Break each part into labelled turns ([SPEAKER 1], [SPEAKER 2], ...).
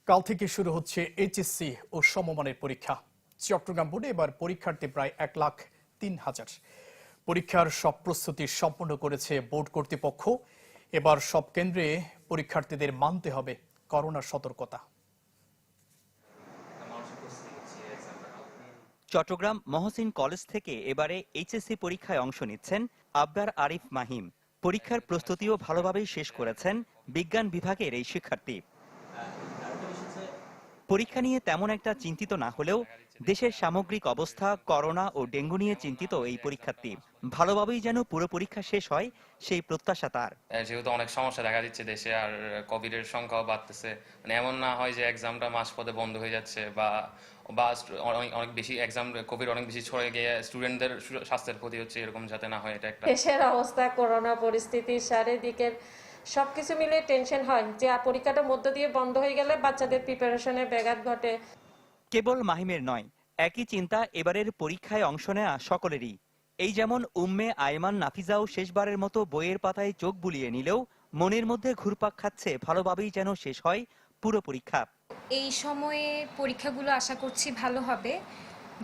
[SPEAKER 1] কাল থেকে শুরু হচ্ছে এইচএসসি ও সমমানের পরীক্ষা। চট্টগ্রাম বোর্ডে এবার পরীক্ষার্থী প্রায় 1,03,000। পরীক্ষার সব প্রস্তুতি সম্পন্ন করেছে বোর্ড কর্তৃপক্ষ। এবার সব কেন্দ্রে পরীক্ষার্থীদের মানতে হবে করোনা সতর্কতা।
[SPEAKER 2] চট্টগ্রাম মহসিন কলেজ থেকে এবারে এইচএসসি পরীক্ষায় অংশ নিচ্ছেন আবরার আরিফ মাহিম। পরীক্ষার প্রস্তুতিও ভালোভাবেই শেষ করেছেন বিজ্ঞান বিভাগের এই শিক্ষার্থী। পরীক্ষা নিয়ে তেমন একটা চিন্তিত না হলেও দেশের সামগ্রিক অবস্থা, করোনা ও ডেঙ্গু নিয়ে চিন্তিত এই পরীক্ষার্থী। ভালোভাবেই যেন পুরো পরীক্ষা শেষ হয় সেই প্রত্যাশা তার।
[SPEAKER 3] যেহেতু অনেক সমস্যা দেখা দিচ্ছে দেশে, আর কোভিড এর সংখ্যাও বাড়তেছে, মানে এমন না হয় যে এক্সামটা মাঝপথে বন্ধ হয়ে যাচ্ছে বা অনেক বেশি এক্সাম কোভিড অনেক বেশি ছড়িয়ে গিয়ে স্টুডেন্টদের স্বাস্থ্যের ক্ষতি হচ্ছে, এরকম যাতে না হয় এটা একটা।
[SPEAKER 4] দেশের অবস্থা, করোনা পরিস্থিতি, চারিদিকের সবকিছু মিলে টেনশন হয় যে পরীক্ষাটা মধ্য দিয়ে বন্ধ হয়ে গেলে বাচ্চাদের প্রিপারেশনে ব্যাঘাত ঘটে।
[SPEAKER 2] কেবল মাহিমের নয়, একই চিন্তা এবারের পরীক্ষায় অংশ নেওয়া সকলেরই। এই যেমন উম্মে আয়মান নাফিজাও শেষবারের মতো বইয়ের পাতায় চোখ বুলিয়ে নিলেও মনের মধ্যে ঘুরপাক খাচ্ছে ভালোভাবেই যেন শেষ হয় পুরো পরীক্ষা।
[SPEAKER 5] এই সময়ে পরীক্ষাগুলো আশা করছি ভালো হবে,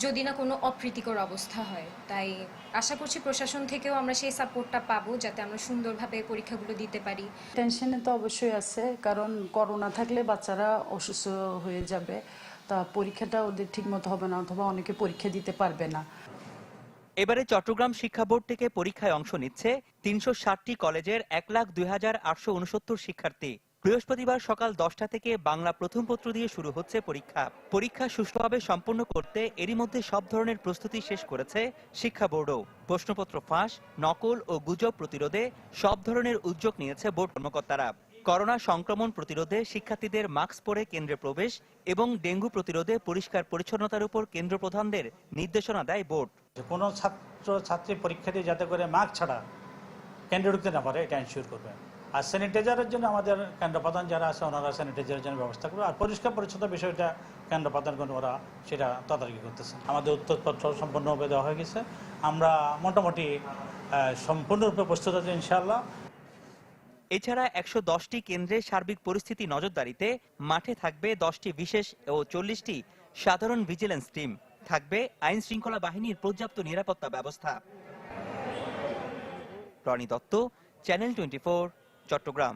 [SPEAKER 5] যদি না কোনো অপ্রীতিকর অবস্থা হয়। তাই আশা করছি প্রশাসন থেকেও আমরা সেই সাপোর্টটা পাবো, যাতে আমরা সুন্দরভাবে পরীক্ষাগুলো দিতে পারি।
[SPEAKER 6] টেনশনে তো অবশ্যই আছে, কারণ করোনা থাকলে বাচ্চারা অসুস্থ হয়ে যাবে, তা পরীক্ষাটা ওদের ঠিক মতো হবে না, অথবা অনেকে পরীক্ষা দিতে পারবে না।
[SPEAKER 2] এবারে চট্টগ্রাম শিক্ষা বোর্ড থেকে পরীক্ষায় অংশ নিচ্ছে ৩৬০টি কলেজের ১,০২,৮৬৯ শিক্ষার্থী। বৃহস্পতিবার সকাল 10টা থেকে বাংলা প্রথম পত্র দিয়ে শুরু হচ্ছে পরীক্ষা সুষ্ঠুভাবে সম্পন্ন করতে এরই মধ্যে সব ধরনের প্রস্তুতি শেষ করেছে শিক্ষা বোর্ডও। প্রশ্নপত্র ফাঁস, নকল ও গুজব প্রতিরোধে সব ধরনের উদ্যোগ নিয়েছে বোর্ড কর্মকর্তারা। করোনা সংক্রমণ প্রতিরোধে শিক্ষার্থীদের মাস্ক পরে কেন্দ্রে প্রবেশ এবং ডেঙ্গু প্রতিরোধে পরিষ্কার পরিচ্ছন্নতার উপর কেন্দ্র প্রধানদের নির্দেশনা দেয় বোর্ড।
[SPEAKER 7] কোনো ছাত্র ছাত্রী পরীক্ষার্থী যাতে করে মাস্ক ছাড়া কেন্দ্রে ঢুকতে না পারে, এটা এনশিওর করবে। আর স্যানিটাইজারের জন্য আমাদের কেন্দ্র প্রধান যারা আছে ওনারা স্যানিটাইজারের জন্য ব্যবস্থা করবে। আর পরিষ্কার পরিচ্ছন্নতা বিষয়টা কেন্দ্র প্রধান করে ওরা সেটা তদারকি করতেছে। আমাদের উত্তরপত্র সম্পূর্ণভাবে দেওয়া হয়ে গেছে, আমরা মোটামুটি সম্পূর্ণরূপে প্রস্তুত আছি ইনশাআল্লাহ।
[SPEAKER 2] এছাড়া ১১০টি কেন্দ্রে সার্বিক পরিস্থিতি নজরদারিতে মাঠে থাকবে 10টি বিশেষ ও 40টি সাধারণ ভিজিলেন্স টিম। থাকবে আইন শৃঙ্খলা বাহিনীর পর্যাপ্ত নিরাপত্তা ব্যবস্থা। রনি দত্ত, চ্যানেল 24, চট্টগ্রাম।